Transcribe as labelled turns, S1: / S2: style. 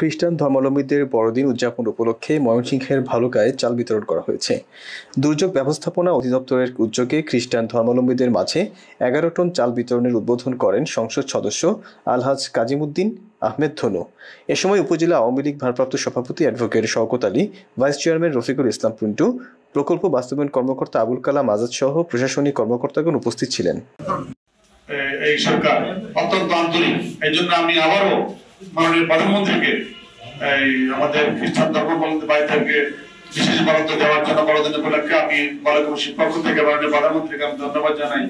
S1: খ্রিস্টান ধর্মাবলম্বীদের বড়দিন উদযাপন উপলক্ষে ময়মনসিংহের ভালুকায় চাল বিতরণ করা হয়েছে। দুর্যোগ ব্যবস্থাপনা অধিদপ্তরের উদ্যোগে খ্রিস্টান ধর্মাবলম্বীদের মাঝে ১১ টন চাল বিতরণের উদ্বোধন করেন সংসদ সদস্য আলহাজ কাজিমুদ্দিন আহমেদ ধনু। এ সময় উপজেলা আওয়ামী লীগ ভারপ্রাপ্ত সভাপতি advocate Shawkat Ali, vice chairman Rafiqul Islam Pintu, প্রকল্প বাস্তবায়ন কর্মকর্তা আবুল কালাম আজাদ সহ প্রশাসনিক কর্মকর্তাগণ উপস্থিত ছিলেন।
S2: এই সরকার অত্যন্ত আন্তরিক, এই জন্য আমি আবারও মাননীয় প্রধানমন্ত্রীকে আমাদের খ্রিস্টান ধর্মাবলম্বী ভাইদেরকে বিশেষ বরাদ্দ দেওয়ার জন্য বড়দিন উপলক্ষে আমি বালক পক্ষ থেকে মাননীয় প্রধানমন্ত্রীকে আমি ধন্যবাদ জানাই।